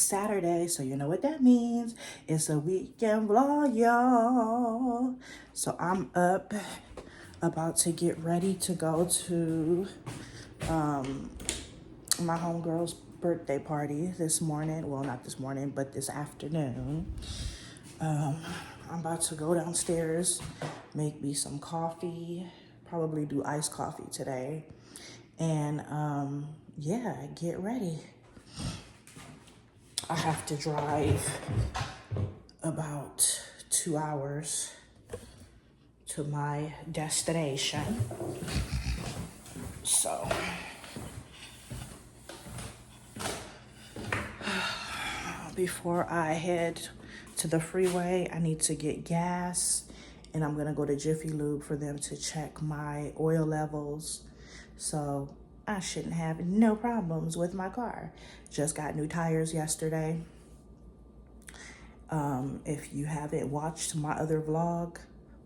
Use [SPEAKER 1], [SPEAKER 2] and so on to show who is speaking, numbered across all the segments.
[SPEAKER 1] Saturday, so you know what that means. It's a weekend vlog, y'all. So I'm up, about to get ready to go to my homegirl's birthday party this morning. Well, not this morning, but this afternoon. I'm about to go downstairs, make me some coffee, probably do iced coffee today, and yeah, get ready. I have to drive about 2 hours to my destination. So before I head to the freeway, I need to get gas, and I'm gonna go to Jiffy Lube for them to check my oil levels. So I shouldn't have no problems with my car. Just got new tires yesterday. If you haven't watched my other vlog,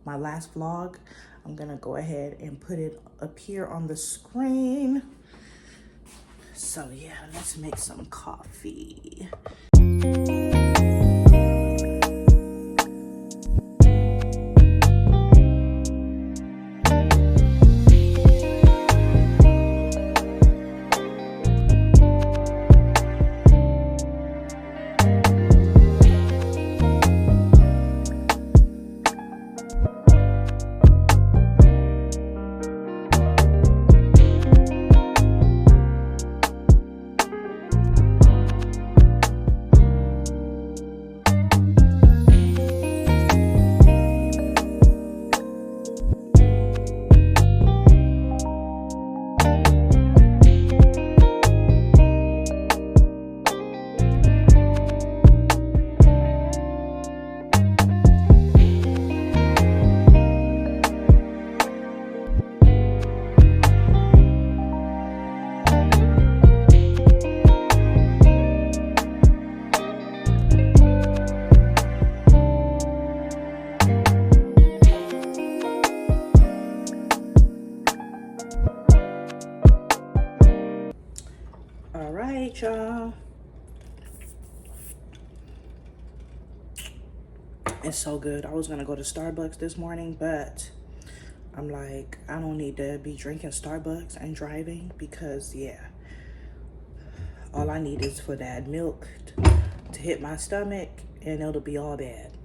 [SPEAKER 1] my last vlog, I'm gonna go ahead and put it up here on the screen. So yeah, let's make some coffee. Y'all, it's so good. I was gonna go to Starbucks this morning, but I'm like, I don't need to be drinking Starbucks and driving, because yeah, all I need is for that milk to hit my stomach and it'll be all bad.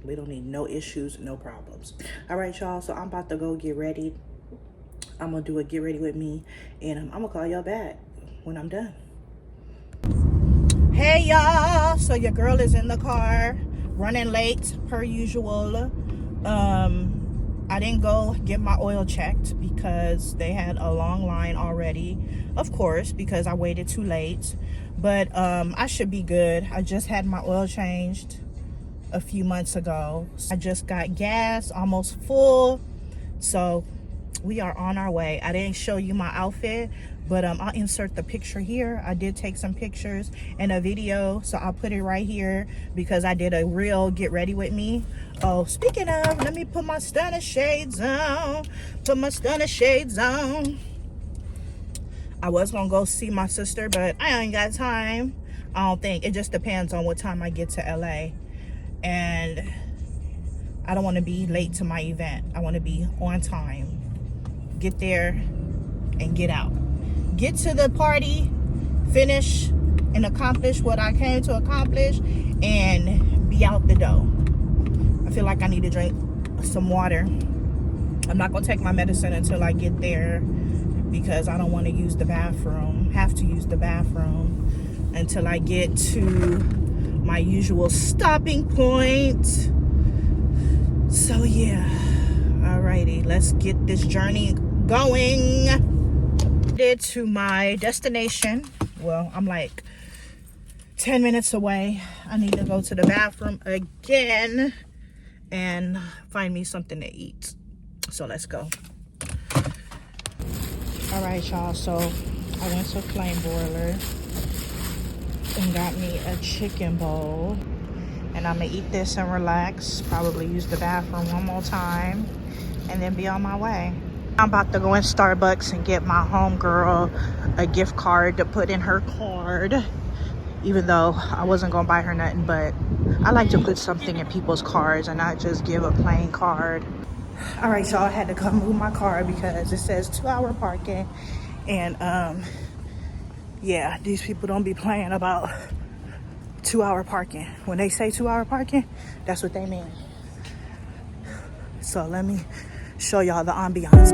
[SPEAKER 1] We don't need no issues, no problems. All right, y'all, so I'm about to go get ready. I'm gonna do a get ready with me, and I'm gonna call y'all back when I'm done. Hey y'all, so your girl is in the car, running late per usual. I didn't go get my oil checked because they had a long line already, of course, because I waited too late. But I should be good. I just had my oil changed a few months ago. I just got gas, almost full, so we are on our way. I didn't show you my outfit, but I'll insert the picture here. I did take some pictures and a video, so I'll put it right here because I did a real get ready with me. Oh, speaking of, let me put my stunner shades on. Put my stunner shades on. I was gonna go see my sister, but I ain't got time. I don't think. It just depends on what time I get to LA. And I don't want to be late to my event. I want to be on time. Get there and get out. Get to the party, finish and accomplish what I came to accomplish, and be out the door. I feel like I need to drink some water. I'm not gonna take my medicine until I get there because I don't want to use the bathroom, have to use the bathroom until I get to my usual stopping point. So yeah, alrighty, let's get this journey going. To my destination. Well, I'm like 10 minutes away. I need to go to the bathroom again and find me something to eat. So let's go. All right, y'all, so I went to Flame Broiler and got me a chicken bowl, and I'm gonna eat this and relax, probably use the bathroom one more time, and then be on my way. I'm about to go in Starbucks and get my homegirl a gift card to put in her card. even though I wasn't gonna buy her nothing, but I like to put something in people's cards and not just give a plain card. All right, y'all, I had to come move my car because it says 2-hour parking. And yeah, these people don't be playing about 2-hour parking. When they say 2-hour parking, that's what they mean. So let me show y'all the ambiance.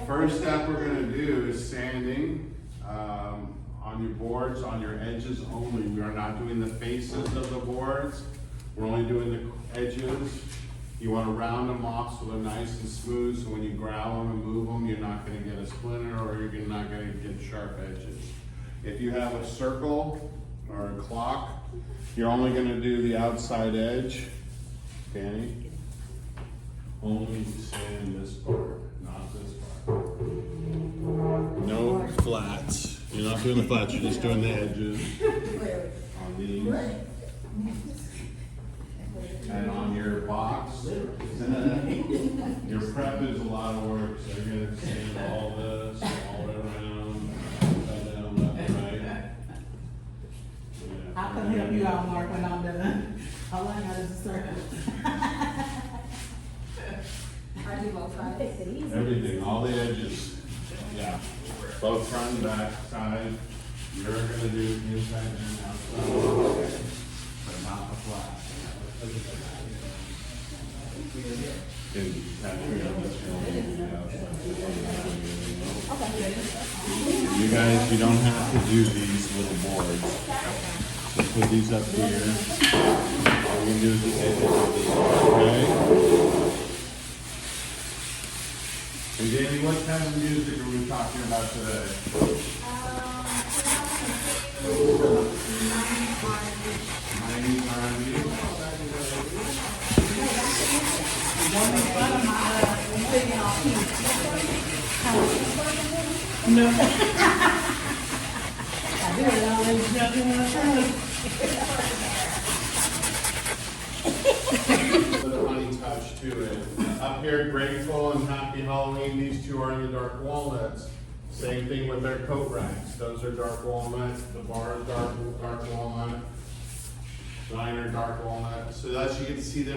[SPEAKER 2] First step we're going to do is sanding on your boards, on your edges only. We are not doing the faces of the boards. We're only doing the edges. You want to round them off so they're nice and smooth, so when you grab them and move them, you're not going to get a splinter or you're not going to get sharp edges. If you have a circle or a clock, you're only going to do the outside edge. Danny? Only sand this part, not this part. No flats. You're not doing the flats, you're just doing the edges on these. And on your box, your prep is a lot of work, so you're gonna sand all this, all the way around, upside down, left, right. Yeah.
[SPEAKER 3] I can help you out, Mark, when I'm done. All I got is a circle. I do both sides.
[SPEAKER 2] Everything, all the edges. Yeah. Both front and back, side. You're gonna do inside and outside, but not the flat. You guys, you don't have to do these little boards. So put these up here. All we can do is the edges of these, okay? And Danny, what kind of music are we talking about today?
[SPEAKER 3] No. I do it always jumping in the front.
[SPEAKER 2] Put a honey touch to it. Up here, Grateful and Happy Halloween, these two are in the dark walnuts. Same thing with their coat racks. Those are dark walnut, the bar is dark walnut, liner dark walnut. So that you can see the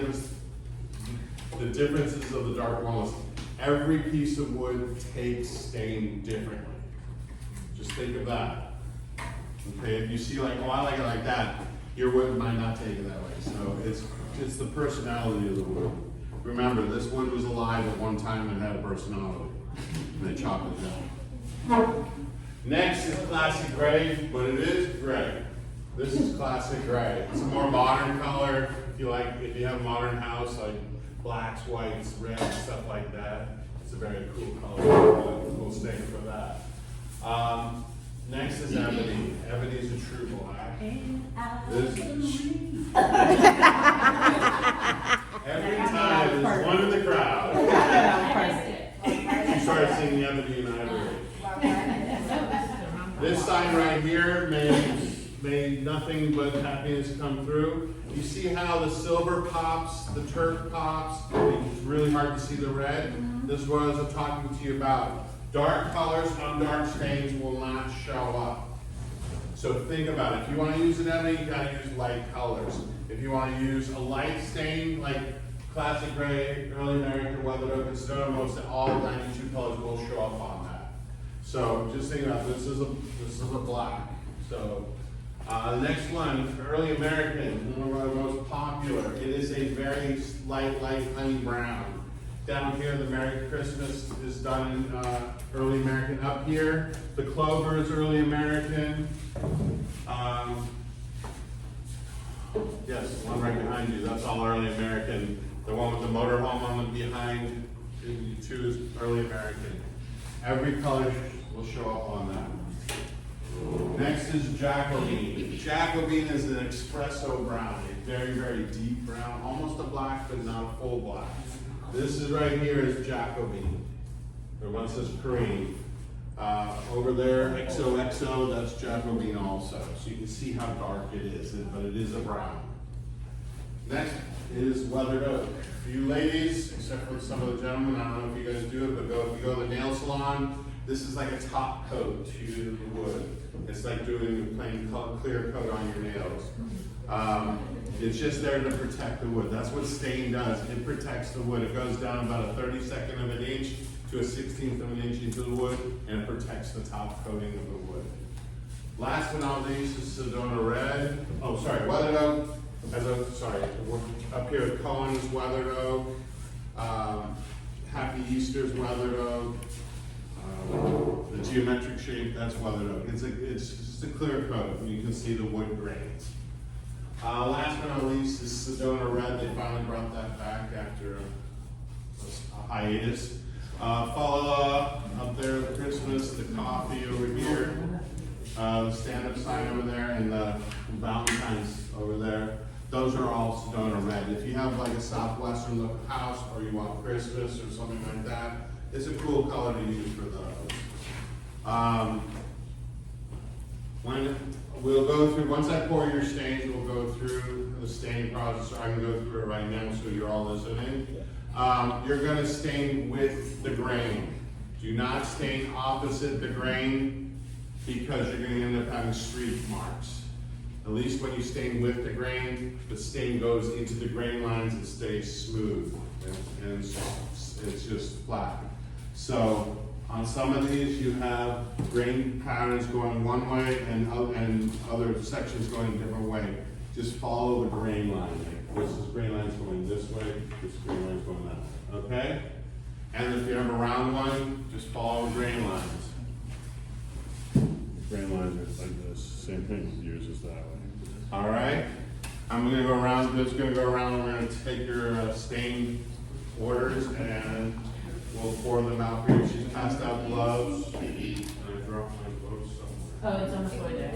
[SPEAKER 2] differences of the dark walnuts. Every piece of wood takes stain differently. Just think of that. Okay, if you see like, oh, I like it like that, your wood might not take it that way. So it's the personality of the wood. Remember, this wood was alive at one time and had a personality. And they chopped it down. Next is classic gray, but it is gray. This is classic gray. It's a more modern color. If you have a modern house, like blacks, whites, reds, stuff like that, it's a very cool color. Cool stain for that. Next is ebony. Ebony is a true black. Every time there's one in the crowd, you start singing ebony and ivory. This sign right here may nothing but happiness come through. You see how the silver pops, the turf pops, it's really hard to see the red. This is what I was talking to you about. Dark colors on dark stains will not show up. So think about it. If you want to use an ebony, you gotta use light colors. If you want to use a light stain, like classic gray, early American, weathered oak, and stone, most all 92 colors will show up on that. So just think about it. This is a black. So the next one, early American, one of our most popular. It is a very light honey brown. Down here, the Merry Christmas is done in early American. Up here, the clover is early American. Yes, one right behind you. That's all early American. The one with the motorhome on the behind 2 is early American. Every color will show up on that. Next is Jacobine. Jacobine is an espresso brown, a very, very deep brown, almost a black, but not a full black. This is right here is Jacobine. The one says cream. Over there, XOXO, that's Jacobine also. So you can see how dark it is, but it is a brown. Next is weathered oak. For you ladies, except for some of the gentlemen, I don't know if you guys do it, but if you go to the nail salon, this is like a top coat to the wood. It's like doing a plain clear coat on your nails. It's just there to protect the wood. That's what stain does. It protects the wood. It goes down about a 32nd of an inch to a 16th of an inch into the wood, and it protects the top coating of the wood. Last but not least is Sedona Red. Oh, sorry, weathered oak. Up here at Cohen's weathered oak. Happy Easter's weathered oak. The geometric shape, that's weathered oak. It's just a clear coat, and you can see the wood grains. Last but not least is Sedona Red. They finally brought that back after a hiatus. Follow up there with Christmas, the coffee over here, the stand-up sign over there, and the Valentine's over there. Those are all Sedona Red. If you have like a southwestern look house, or you want Christmas or something like that, it's a cool color to use for those. We'll go through, once I pour your stains, we'll go through the stain process. I'm going to go through it right now so you're all listening. You're going to stain with the grain. Do not stain opposite the grain, because you're going to end up having streak marks. At least when you stain with the grain, the stain goes into the grain lines and stays smooth, and it's just flat. So on some of these, you have grain patterns going one way and other sections going a different way. Just follow the grain line. Like this grain line's going this way, this grain line's going that way. Okay? And if you have a round one, just follow the grain lines. Grain lines are like this. Same thing. Yours is that way. All right? I'm going to go around. Just going to go around. And we're going to take your stain orders and we'll pour them out for you. She's passed out gloves. And I dropped my gloves somewhere.
[SPEAKER 3] Oh, it's on the floor there.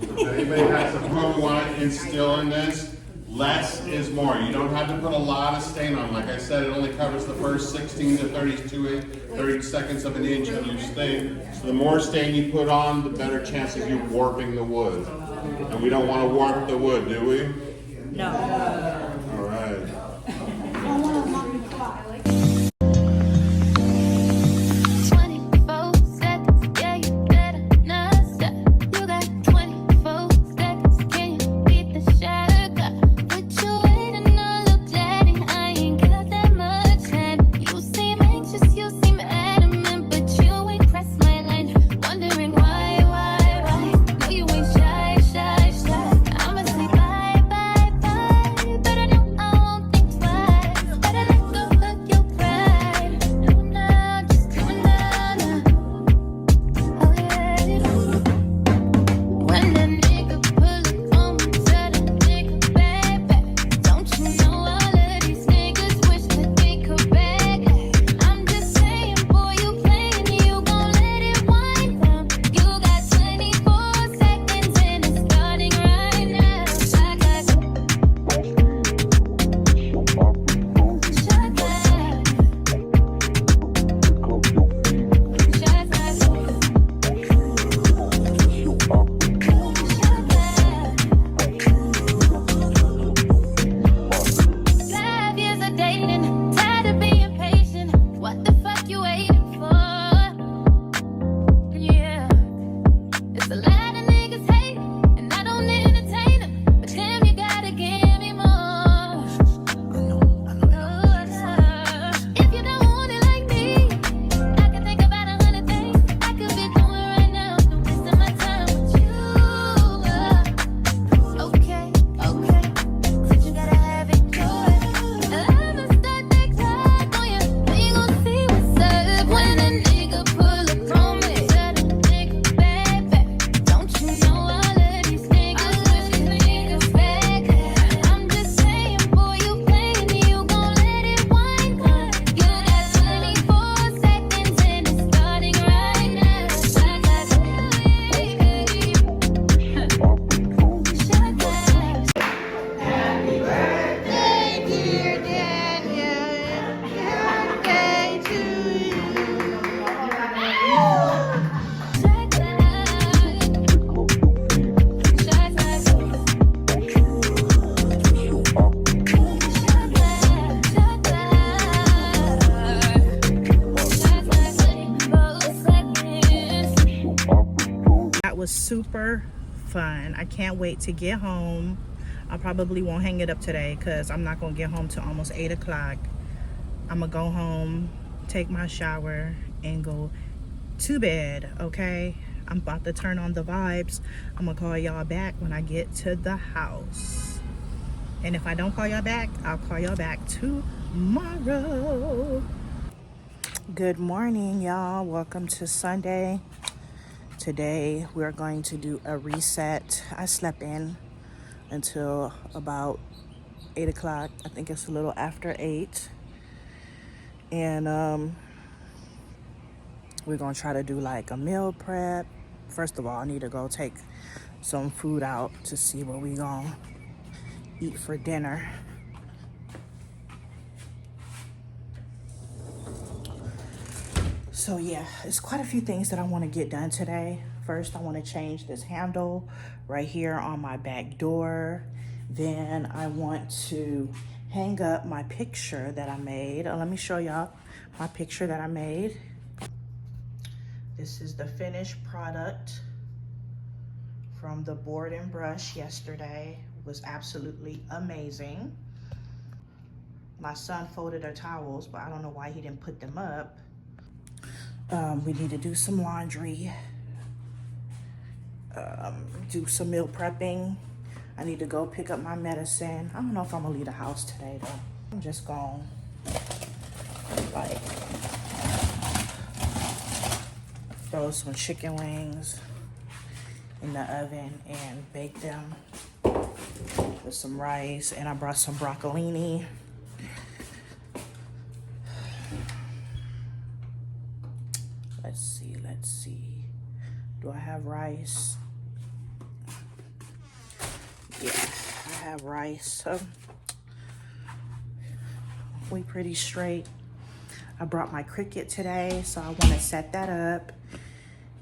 [SPEAKER 2] If anybody has a clue we want to instill in this, less is more. You don't have to put a lot of stain on. Like I said, it only covers the first 16 to 30 seconds of an inch of your stain. So the more stain you put on, the better chance of you warping the wood. And we don't want to warp the wood, do we?
[SPEAKER 1] No.
[SPEAKER 2] All right.
[SPEAKER 4] 24 seconds, yeah, you better not stop. You got 24 seconds, can you beat the shot? What you waiting on, look daddy, I ain't got that much time. You seem anxious, you seem adamant, but you ain't crossed my line. Wondering why? No, you ain't shy. I'ma say bye, bye, bye, but
[SPEAKER 1] was super fun. I can't wait to get home. I probably won't hang it up today because I'm not gonna get home till almost 8 o'clock. I'm gonna go home, take my shower, and go to bed, okay? I'm about to turn on the vibes. I'm gonna call y'all back when I get to the house. And if I don't call y'all back, I'll call y'all back tomorrow. Good morning, y'all. Welcome to Sunday. Today, we're going to do a reset. I slept in until about 8 o'clock. I think it's a little after 8. And we're gonna try to do like a meal prep. First of all, I need to go take some food out to see what we gonna eat for dinner. So yeah, it's quite a few things that I want to get done today. First, I want to change this handle right here on my back door. Then I want to hang up my picture that I made. Let me show y'all my picture that I made. This is the finished product from the Board and Brush yesterday. It was absolutely amazing. My son folded our towels, but I don't know why he didn't put them up. We need to do some laundry, do some meal prepping. I need to go pick up my medicine. I don't know if I'm gonna leave the house today though. I'm just gonna like throw some chicken wings in the oven and bake them with some rice. And I brought some broccolini. Let's see. Do I have rice? Yeah, I have rice. So we pretty straight. I brought my Cricut today, so I want to set that up.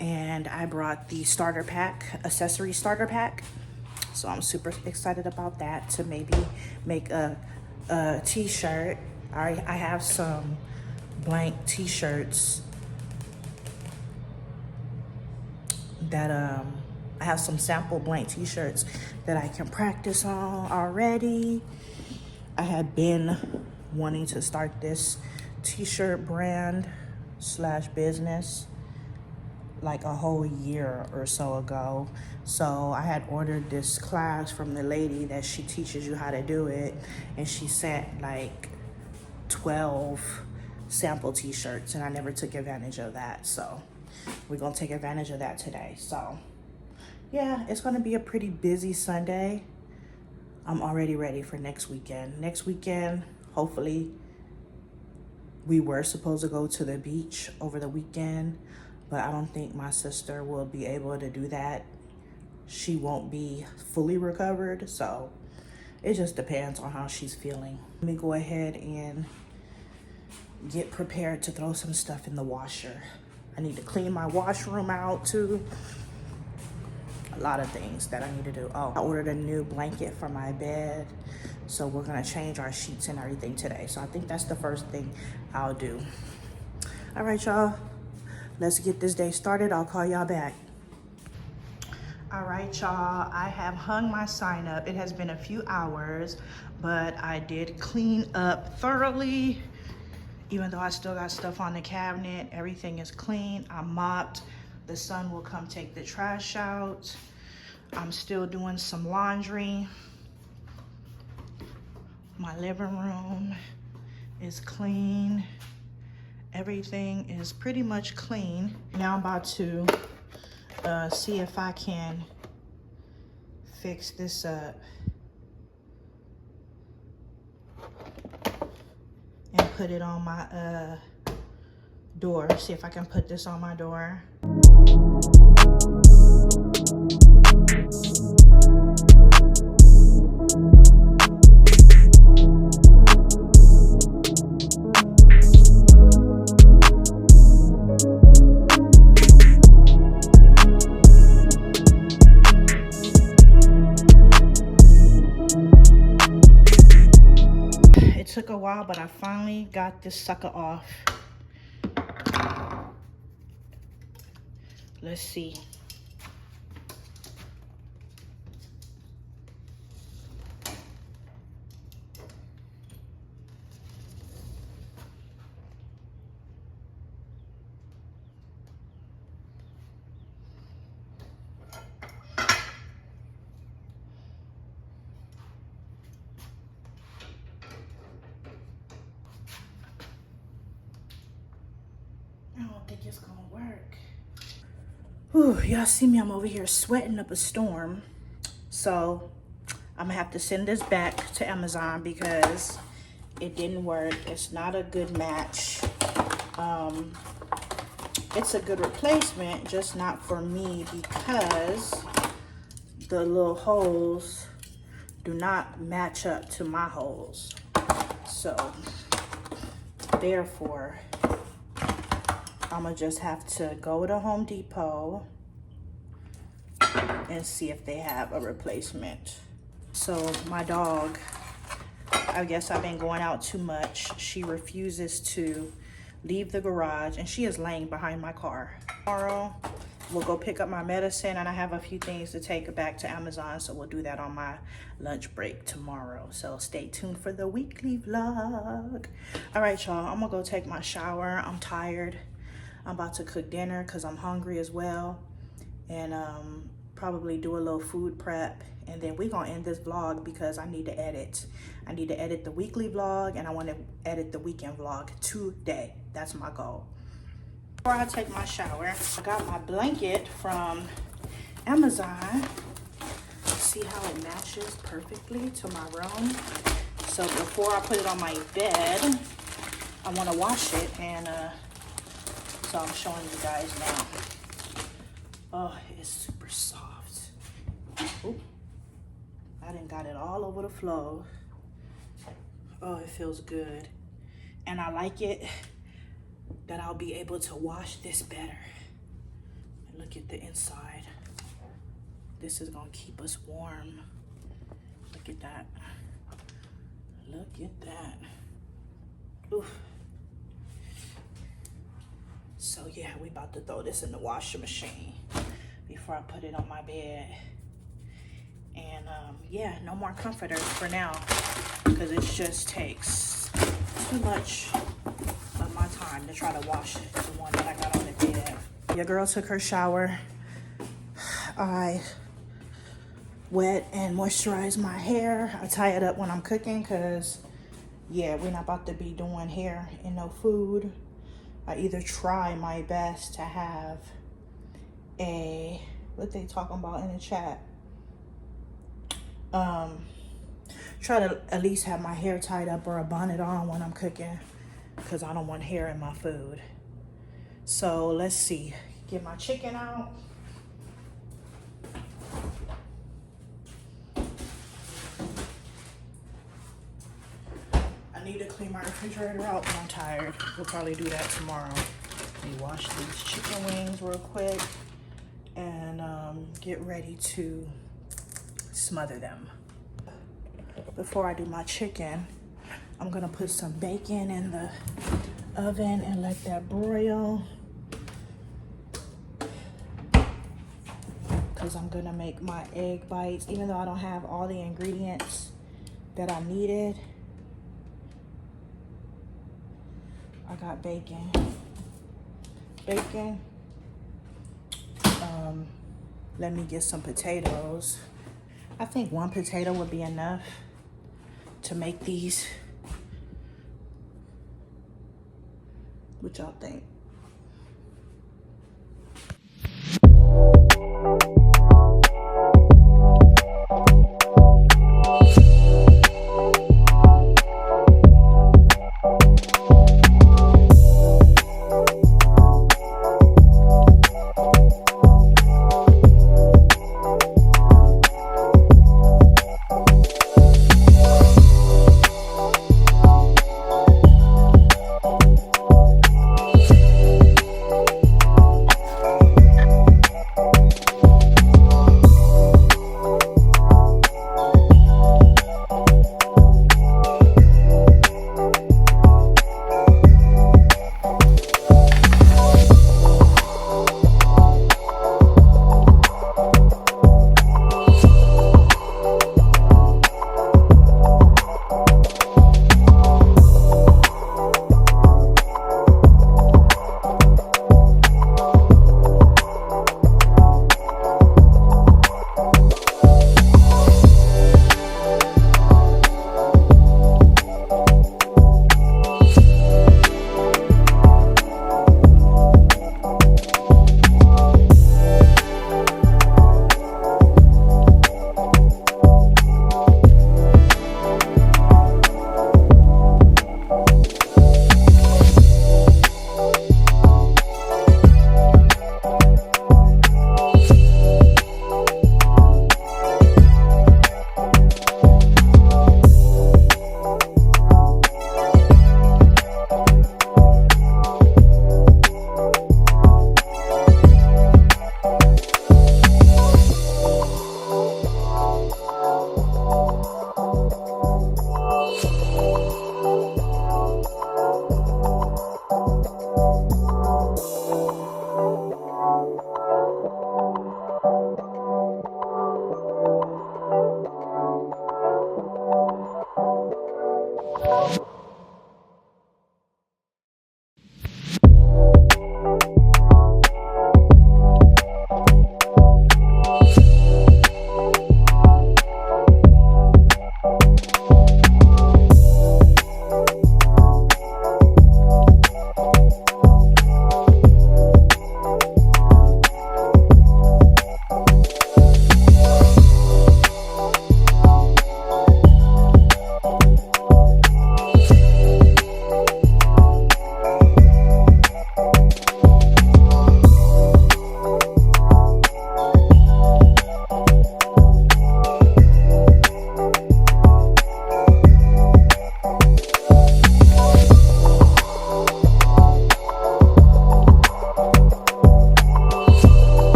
[SPEAKER 1] And I brought the starter pack, accessory starter pack. So I'm super excited about that, to maybe make a t-shirt. I have some blank t-shirts that I have some sample blank t-shirts that I can practice on already. I had been wanting to start this t-shirt brand / business like a whole year or so ago. So I had ordered this class from the lady that she teaches you how to do it, and she sent like 12 sample t-shirts, and I never took advantage of that. So we're gonna take advantage of that today. So yeah, it's gonna be a pretty busy Sunday. I'm already ready for next weekend. Next weekend, hopefully, we were supposed to go to the beach over the weekend, but I don't think my sister will be able to do that. She won't be fully recovered, so it just depends on how she's feeling. Let me go ahead and get prepared to throw some stuff in the washer. I need to clean my washroom out too. A lot of things that I need to do. Oh, I ordered a new blanket for my bed, so we're gonna change our sheets and everything today. So I think that's the first thing I'll do. All right, y'all, let's get this day started. I'll call y'all back. All right, y'all, I have hung my sign up. It has been a few hours, but I did clean up thoroughly. Even though I still got stuff on the cabinet, everything is clean. I mopped. The son will come take the trash out. I'm still doing some laundry. My living room is clean. Everything is pretty much clean. Now I'm about to see if I can fix this up and put it on my door. See if I can put this on my door. It took a while, but I finally got this sucker off. Let's see. I don't think it's gonna work. Whew, y'all see me, I'm over here sweating up a storm. So I'm gonna have to send this back to Amazon because it didn't work. It's not a good match. It's a good replacement, just not for me because the little holes do not match up to my holes. So therefore, I'm gonna just have to go to Home Depot and see if they have a replacement. So my dog, I guess I've been going out too much. She refuses to leave the garage and she is laying behind my car. Tomorrow, we'll go pick up my medicine and I have a few things to take back to Amazon. So we'll do that on my lunch break tomorrow. So stay tuned for the weekly vlog. All right, y'all, I'm gonna go take my shower. I'm tired. I'm about to cook dinner because I'm hungry as well. And probably do a little food prep. And then we're gonna end this vlog because I need to edit. I need to edit the weekly vlog and I want to edit the weekend vlog today. That's my goal. Before I take my shower, I got my blanket from Amazon. See how it matches perfectly to my room. So before I put it on my bed, I want to wash it, and so I'm showing you guys now. Oh, it's super soft. Ooh, I done got it all over the floor. Oh, it feels good. And I like it that I'll be able to wash this better. And look at the inside. This is gonna keep us warm. Look at that. Look at that. Oof. So yeah, we about to throw this in the washing machine before I put it on my bed. And yeah, no more comforters for now because it just takes too much of my time to try to wash the one that I got on the bed. Your girl took her shower. I wet and moisturize my hair. I tie it up when I'm cooking because yeah, we're not about to be doing hair and no food. I either try my best to have a, what they talking about in the chat? Try to at least have my hair tied up or a bonnet on when I'm cooking because I don't want hair in my food. So let's see, get my chicken out. I need to clean my refrigerator out, but I'm tired. We'll probably do that tomorrow. Let me wash these chicken wings real quick and get ready to smother them. Before I do my chicken, I'm gonna put some bacon in the oven and let that broil. Because I'm gonna make my egg bites, even though I don't have all the ingredients that I needed. I got bacon. Let me get some potatoes. I think one potato would be enough to make these. What y'all think?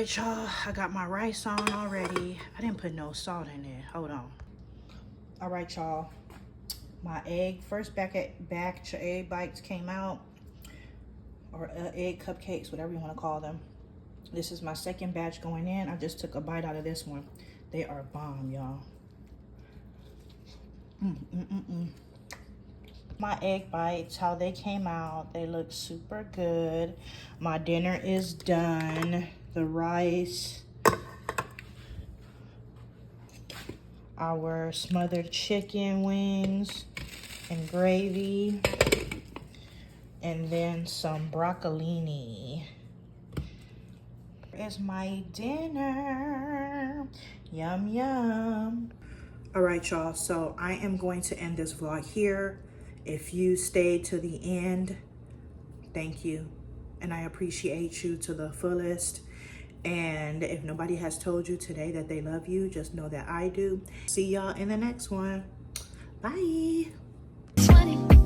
[SPEAKER 1] right, y'all, I got my rice on already. I didn't put no salt in it. Hold on. All right, y'all, my first batch of egg bites came out, or egg cupcakes, whatever you want to call them. This is my second batch going in. I just took a bite out of this one. They are bomb, y'all. My egg bites, how they came out, they look super good. My dinner is done. The rice, our smothered chicken wings and gravy, and then some broccolini. Here's my dinner. Yum, yum. All right, y'all, so I am going to end this vlog here. If you stayed to the end, thank you. And I appreciate you to the fullest. And if nobody has told you today that they love you, just know that I do. See y'all in the next one. Bye.
[SPEAKER 4] 20